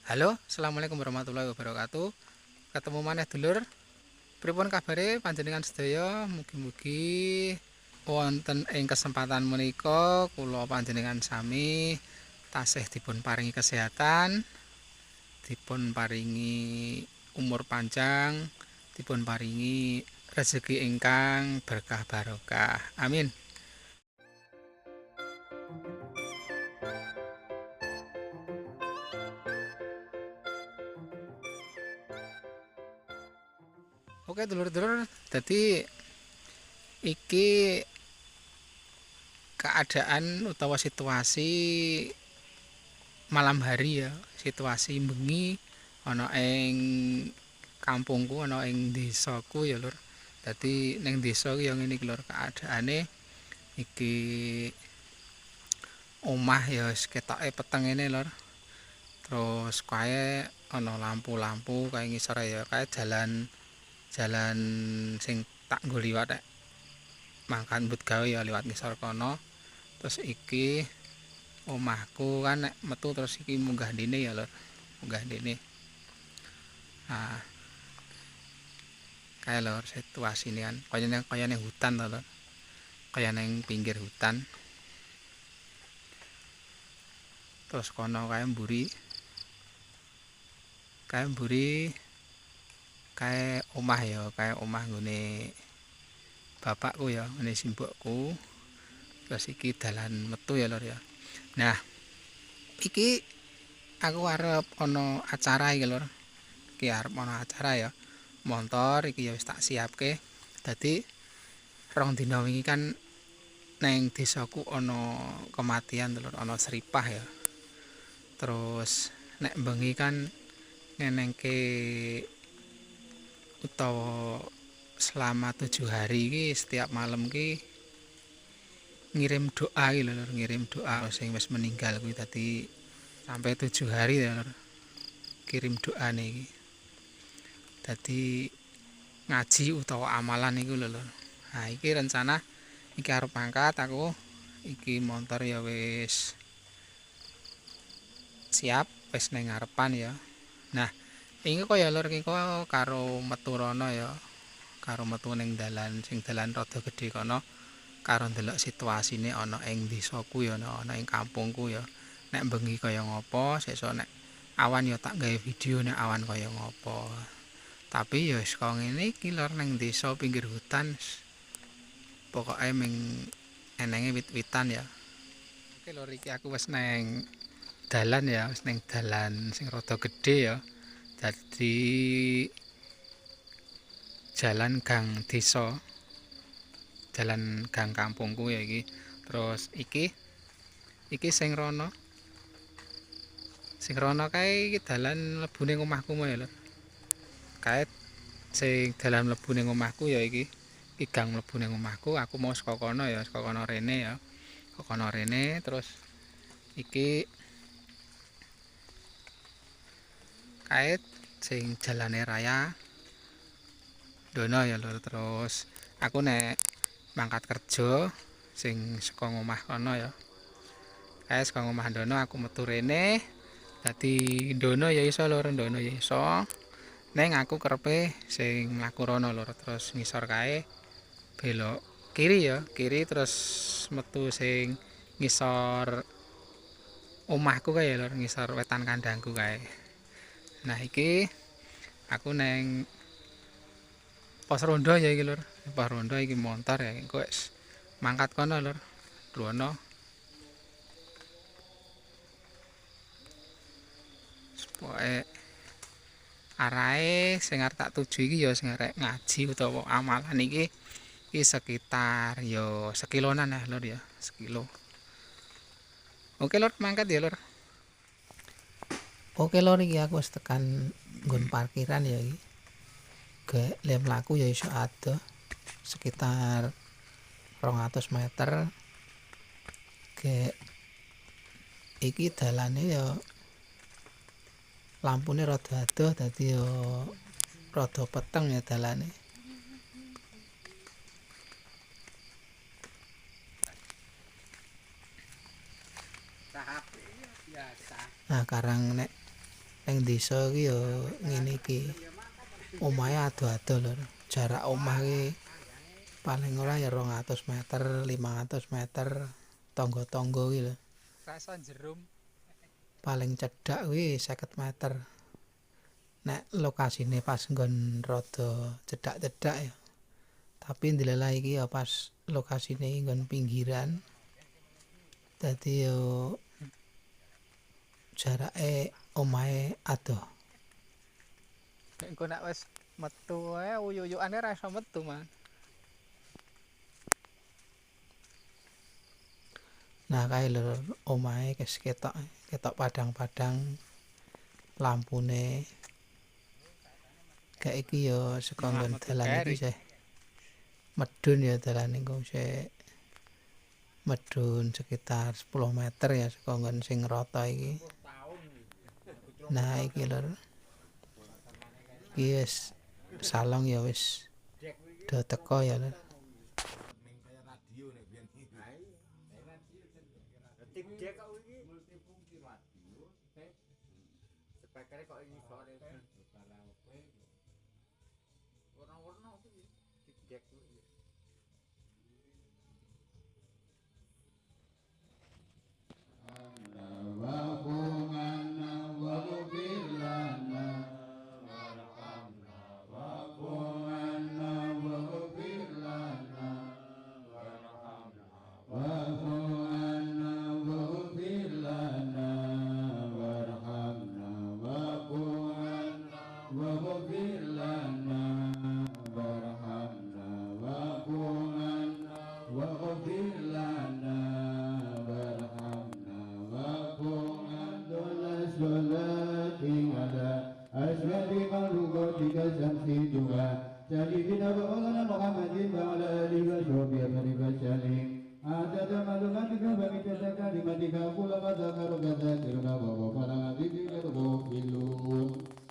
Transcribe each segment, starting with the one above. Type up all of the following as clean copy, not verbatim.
Halo, assalamualaikum warahmatullahi wabarakatuh. Ketemu maneh dulur. Pripun kabare panjenengan sedaya? Mugi-mugi wonten ing kesempatan menika kula panjenengan sami tasih dipun paringi kesehatan, dipun paringi umur panjang, dipun paringi rezeki ingkang berkah barokah. Amin. Oke dulur-dulur, dadi iki keadaan utawa situasi malam hari ya, situasi bengi ana ing kampungku, ana ing desaku ya lur. Dadi ning desa ki ya ngene iki lur keadaane iki omah ya wis ketoke peteng ngene lur. Terus kae ana lampu-lampu kae ngisore ya kae jalan sing tak nggo liwat mangkat mbut gawe ya liwat ngisor kono. Terus iki omahku kan nek metu terus iki munggah ndene ya lur. Munggah ndene. Nah, kae lur situasine kan kaya ning hutan to lur. Kaya ning pinggir hutan. Terus kono kae mburi. Kae omah ya, kae omah nggone bapakku ya, ngene simbokku. Terus iki dalan metu ya lur ya. Nah, iki aku arep ana acara iki lur. Iki arep ana acara ya. Montor iki ya wis tak siapke. Dadi rong dina wingi kan neng desaku ana kematian lur, ana seripah ya. Terus nek bengi kan ngenengke utawa selama 7 hari iki setiap malam ki ngirim doa iki lho lur, ngirim doa sing wis meninggal kuwi dadi sampai 7 hari ya lur. Kirim doane iki. Dadi ngaji utawa amalan iku lho lur. Nah, iki rencana iki arep mangkat aku. Iki montor ya wis siap, wis ning ngarepan ya. Nah, iki kaya lur iki karo metu rono ya. Karo metu ning dalan sing dalan rada gedhe kono karo ndelok situasine ana ing desaku ya ana ing kampungku ya. Nek bengi kaya ngopo, sesuk nek awan ya tak gawe video nek awan kaya ngopo. Tapi ya wis kaya ngene iki lur ning desa pinggir hutan. Pokoke ming enenge wit-witan ya. Oke lur iki aku wis neng dalan ya, wis ning dalan sing rada gedhe ya. Dadi jalan gang desa. Jalan gang kampungku ya iki. Terus iki sing rono. Sing rono kae iki dalan mlebu ning omahku ya lur. Kae sing dalan mlebu ning omahku ya iki. Iki gang mlebu ning omahku, aku mau saka kono ya, saka kono rene ya. Saka kono rene terus iki kae sing jalane raya dono ya lur. Terus aku nek mangkat kerja sing saka omah kono ya. Kae saka omah dono aku metu rene. Dadi dono ya iso lur, dono ya iso. Neng aku karepe sing mlaku rono lur. Terus ngisor kae belok kiri ya, kiri terus metu sing ngisor omahku kae lur, ngisor wetan kandangku kae. Nah, iki aku neng pos ronda ya iki lur. Pos ronda iki montor ya. Engko wis mangkat kono lur. Duono. Pokoke arahe sing arep tak tuju iki ya sing arek ngaji utawa amalan iki sekitar ya sekilonan ya lur ya, sekilo. Oke lur, mangkat ya lur. Oke lur, iki aku wis tekan nggon parkiran ya iki. Gek le mlaku ya iso adoh sekitar 200 meter. Gek iki dalane ya lampune rada adoh dadi ya rada peteng ya dalane. Nah, karang nek Ning desa iki ya ngene iki. Omahe ado-ado lho. Jarak omah iki paling ora ya 200 meter, 500 meter tangga-tangga iki lho. Rasa jerum. Paling cedhak kuwi 50 meter. Nek lokasine pas nggon rada cedhak-cedhak ya. Tapi ndelalah iki ya pas lokasine nggon pinggiran. Dadi yo jarake omahe adoh. Engko nek wis metu ae uyuk-uyukane ra iso metu, Mas. Nah, kae lho omahe wis ketok padang-padang lampune. Kayak iki ya saka nggon dalan iki sih. Medun ya dalan iku sik medun sekitar 10 meter ya saka nggon sing rata iki. Nah, iki lho. Iki wis salong ya wis do teko ya lho.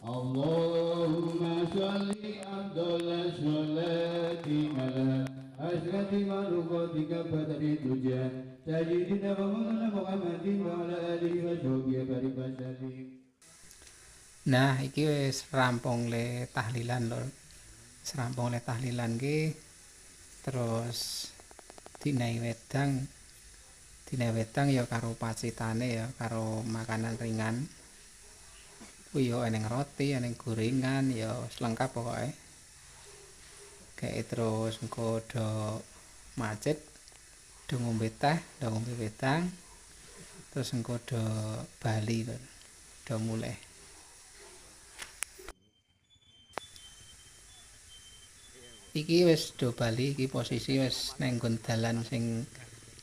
Allahumma sholli ala sholati ala asrati malukatika badri tuja sayyidina wa maulana Muhammadin wa ala alihi wa sahbihi wasallam. Nah, iki wis rampung le tahlilan lho. Serampung le tahlilan ki terus dinae wedang ya karo pacitane ya karo makanan ringan. Kuwi ya eneng roti, eneng gorengan ya lengkap pokoke. Kayak terus engko do macet, do ngombe teh, do ngombe wedang. Terus engko do bali lho. Do mulih. Iki wis do bali, iki posisi wis nang nggon dalan sing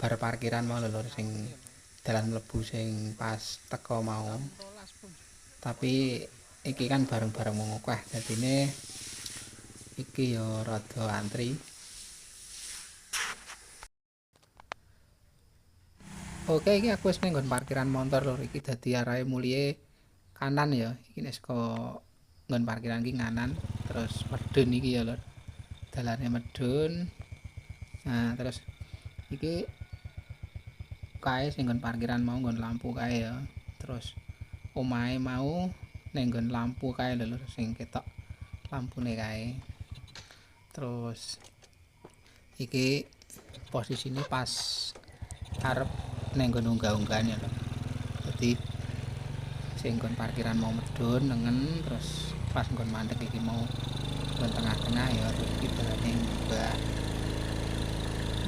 bar parkiran mau lho sing dalan mlebu sing pas teko mau. Tapi iki kan bareng-bareng wong akeh dadine iki ya rada antri. Oke, iki aku wis nang nggon parkiran motor lho. Iki dadi arahe mulih kanan ya. Iki nek saka nggon parkiran iki kanan, terus medun iki ya lho. Dalane medun. Nah, terus iki kae sing nggon parkiran mau nggon lampu kae ya. Terus omahe mau ning nggon lampu kae lho sing ketok lampune kae. Terus iki posisine pas arep ning nggon unggah-unggahan ya lho. Dadi sing nggon parkiran mau medun nengen terus pas nggon mandek iki mau nggon tengah-tengah ya iki dalane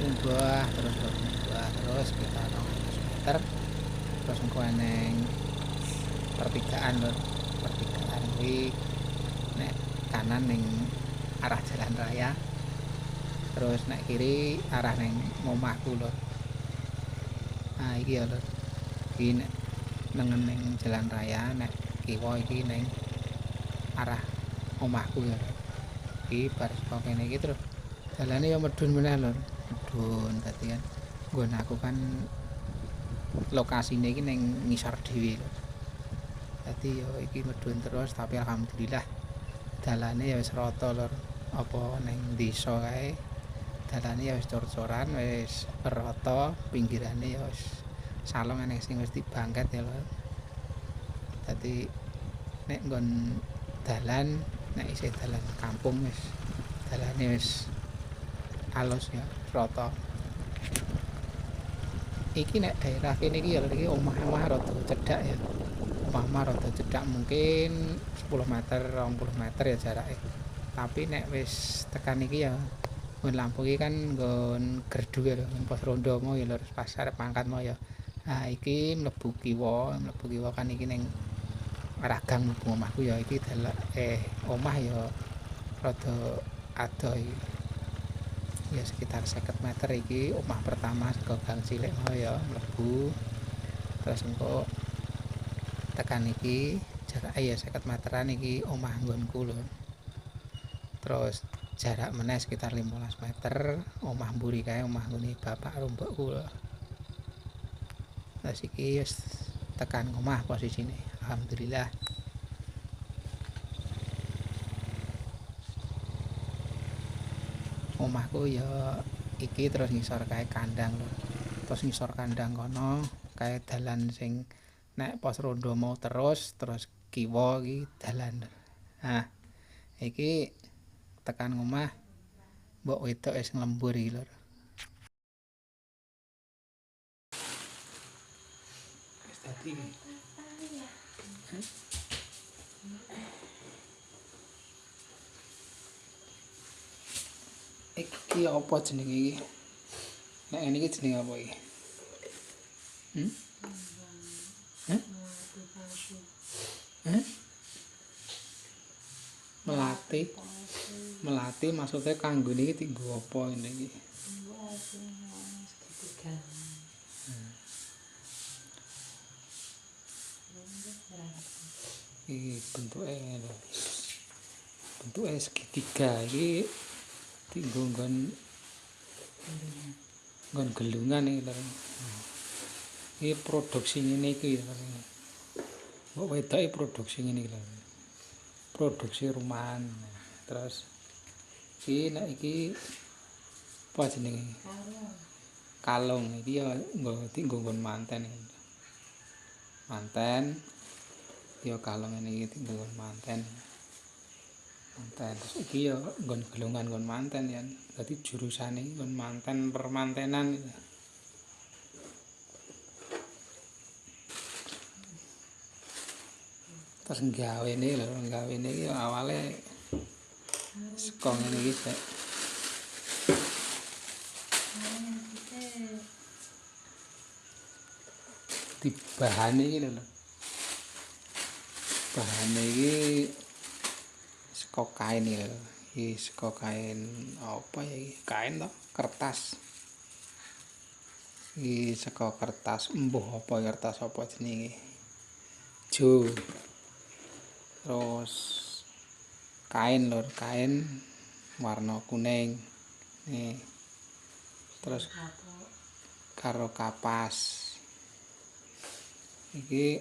munggah terus kita 200 meter terus engko eneng pertigaan lho. Pertigaan kuwi nek kanan ning arah jalan raya. Terus nek kiri arah ning omahku lho. Nah, iki ya lho. Iki nek nengen ning jalan raya, nek kiwa iki ning arah omahku ya. Iki bar saka kene iki terus dalane ya medun meneh lho. Medun dadi kan nggon aku kan lokasine iki ning ngisor dhewe lho. Dadi ya iki medun terus tapi alhamdulillah dalane ya wis rata lho. Apa ning desa kae dalane ya wis cor-coran, wis rata, pinggirane ya wis salong eneng sing wis dibangket ya lho. Dadi nek nggon dalan nek isih dalan kampung wis dalane wis alus ya rata. Iki nek daerah kene iki ya iki omah-omah rada cedhak ya. Omah-omah rada cedhak mungkin 10 meter, 20 meter ya jarake. Tapi nek wis tekan iki ya nggon Lampung iki kan nggon gerdu ya lho, pos rondo mau ya lho pas arep mangkat mau ya. Nah, iki mlebu kiwa kan iki ning ragang mlebu omahku ya iki omah ya rada adoh iki. Ya sekitar 50 meter iki omah pertama saka gang cilik mau ya mlebu. Terus engko tekan iki jarake ya 50 meteran iki omah nggonku lho. Terus jarak meneh sekitar 15 meter omah mburi kae omah nggone bapak karo mbokku lho. Terus iki wis tekan omah posisine. Alhamdulillah. Omahku ya iki terus ngisor kae kandang lho. Terus ngisor kandang kono kae dalan sing nek pos rondo mau terus kiwa iki dalan. Nah, iki tekan omah mbok wedok wis nglembur iki lho. Wis dadi iki apa jenenge iki? Nek ngene iki jenenge apa iki? Melati maksudnya kanggo niki tinggo apa ngene iki? Iki bentuke lho. Bentuke segitiga iki tinggo nggon gelungan iki lho. Iki produksi ngene iki lho. Mbok wedoke produksi ngene iki lho. Produksi rumahan. Terus iki nek iki apa jenenge? Kalung iki ya nggo nggon manten iki. Manten ya kalung ngene iki nggon manten. Terus iki ya nggon gelungan nggon manten ya. Dadi jurusane nggon manten permantenan. Terus gawene iki awale saka ngene iki sik. Di bahane iki lho. Bahane iki saka kain iki lho. Iki saka kain apa ya iki? Kain to, kertas. Iki saka kertas embuh apa kertas apa jenenge? Jo. Terus kain lho, kain warna kuning. Nih. Terus karo kapas. Iki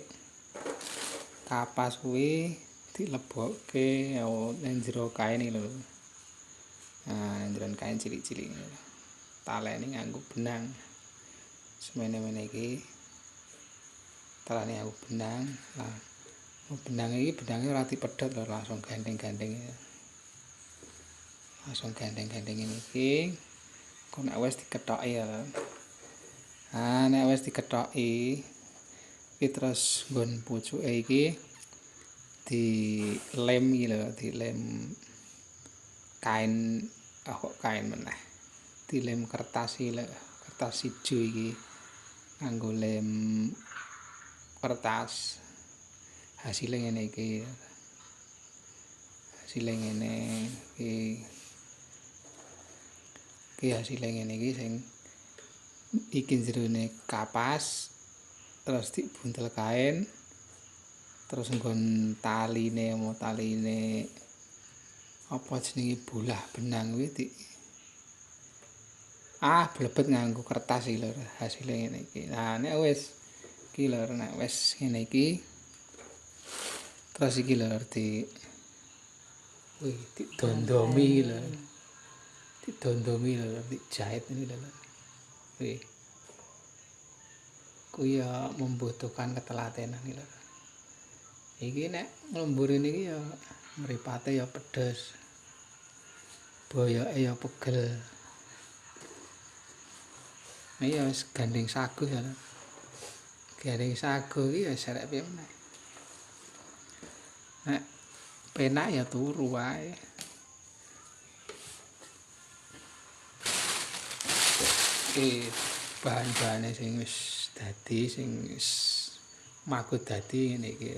kapas kuwi dilebokke nang jero kain iki lho. Nah, jero kain cilik-cilik iki lho. Talene nganggo benang. Semene-mene iki talene nganggo benang. Nah, benang iki benange ora dipedhot lho, langsung gandeng-gandeng. Langsung gandeng-gandeng iki. Kok nek wis dikethoki ya. Ah, nek wis dikethoki iki terus nggon pucuke iki dilem iki lho, dilem kain kok kain meneh. Dilem kertas iki lho, kertas ijo iki nganggo lem kertas. Hasilnya ngene iki. Hasilnya ngene iki hasilnya ngene iki sing iki jerone kapas terus dibuntel kain terus nggon taline apa jenenge bolah benang kuwi blebet nganggo kertas iki lho hasilnya ngene iki. Nah nek wis iki lho nek wis ngene iki terus iki lho didondomi lho. Didondomi lho, dijahit ini lho. Kuwi ya membutuhkan ketelatenan iki lho. Iki nek nglembur niki ya mripate ya pedes. Boyoke ya pegel. Iki ya wis gandeng sagu ya. Gandeng sagu iki ya serek piye meneh. Nek penak ya turu wae. Bahan-bahane sing wis dadi sing wis makut dadi ngene iki.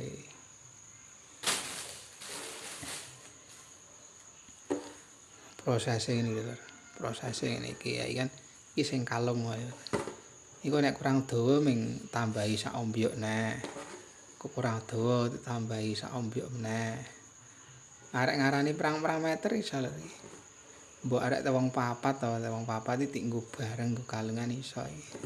Prosese ngene lho. Prosese ngene iki ya kan iki sing kalem wae. Iku nek kurang dawa ming tambahi sak ombyok neh. Kurang dawa ditambahi sak ombyok meneh. Arek ngarani pirang-pirang meter iso lho iki. Mbok arek wong papat to, wong papat iki nggo bareng nggo kalungan iso iki.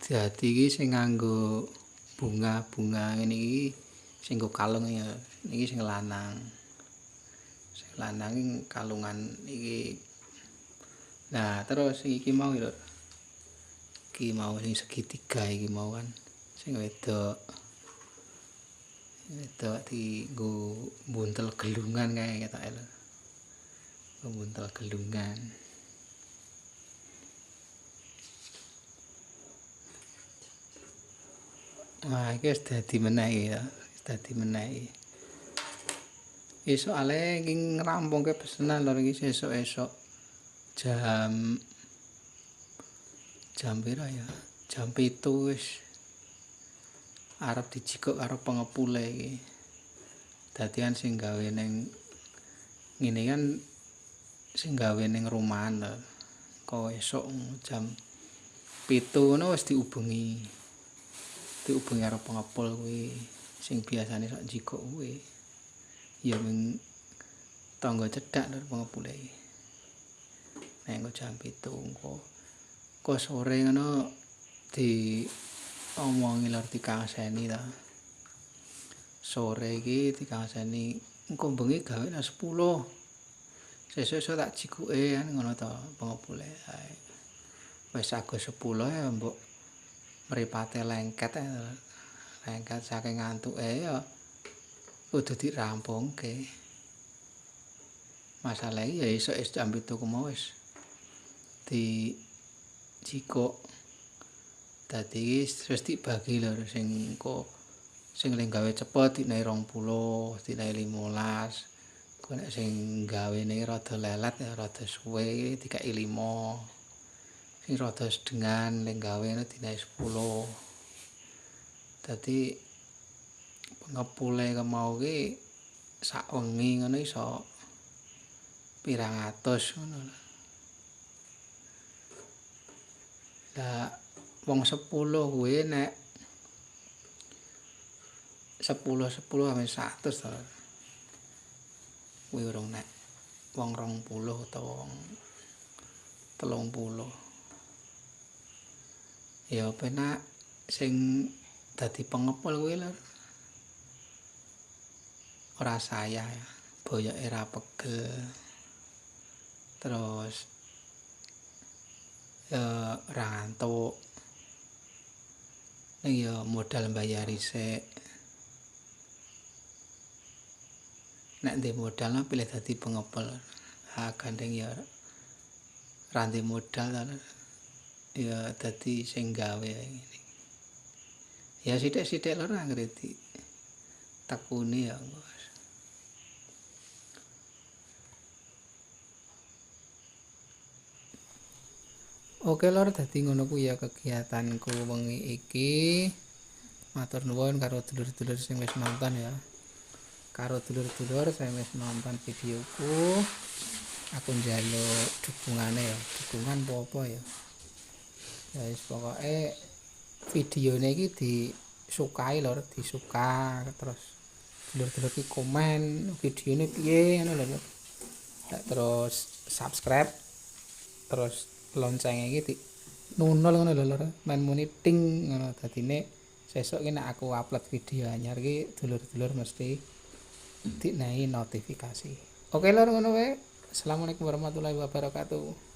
Dadi iki sing nganggo bunga-bunga ngene iki sing nggo kalung ya. Niki sing lanang. Sing lanang iki kalungan iki. Nah, terus iki mau lho. Iki mau sing segitiga iki mau kan sing wedok. Wedok dienggo buntel gelungan kae ketoke lho. Buntel gelungan. Wah, iki wis dadi meneh ya. Wis dadi meneh iki. Esuk ale iki ngrampungke pesenan lho iki sesuk-esuk jam pira ya? Jam 7 wis arep dijikuk karo pengepule iki. Dadian sing gawe ning ngene kan sing gawe ning rumahan lho. Kok esuk jam 7 ngono wis diubengi. Diubengi karo pengepul kuwi sing biasane sok jikuk kuwi. Ya ming tangga cedhak lho pengepule iki. Nek engko jam 7 engko sore ngono diomongi lho dikangseni ta. Sore iki dikangseni engko bengi gawe nang 10. Sesuk tak jikuke kan ngono to pengepule. Wis agus 10 ya mbok mripate lengket lengket saking ngantuke ya kudu dirampungke. Masalah ya esuk jam 7 mau wis dijikuk. Dadi wis dibagi lho sing engko sing gawe cepet dinae 20, dinae 15. Kok nek sing gawene rada lelet ya rada suwe dikai 5. Sing rada sedengan ning gawe dinae 10. Dadi pengepule kemau ki sak wengi ngono iso pirang atus ngono lho. Lah wong 10 kuwi nek 10 sampe 100 to. Kuwi urung nek wong 20 utawa wong 30. Ya penak sing dadi pengepul kuwi lho. Ora sayah ya, boyoke ra pegel. Terus ya ra ngantuk. Ning ya modal mbayar isik. Nek ndek modal pilih dadi pengepul. Gandeng ya ra ndek modal ya dadi sing gawe ngene. Ya sithik-sithik lho anggere tekuni ya. Oke lor, dadi ngono kuwi ya kegiatanku wengi iki. Matur nuwun karo dulur-dulur sing wis nonton ya. Karo dulur-dulur sing wis nonton videoku. Aku njaluk dukungane ya. Dukungan apa ya. Ya wis pokoke videone iki disukai lor, disuka terus dulur-dulur iki komen videone piye ngono lho. Terus subscribe terus lonceng iki nunul ngono lho lho men muni ting ngono dadine sesuk iki nek aku upload video anyar iki dulur-dulur mesti dinehi notifikasi. Oke lho ngono wae. Assalamualaikum warahmatullahi wabarakatuh.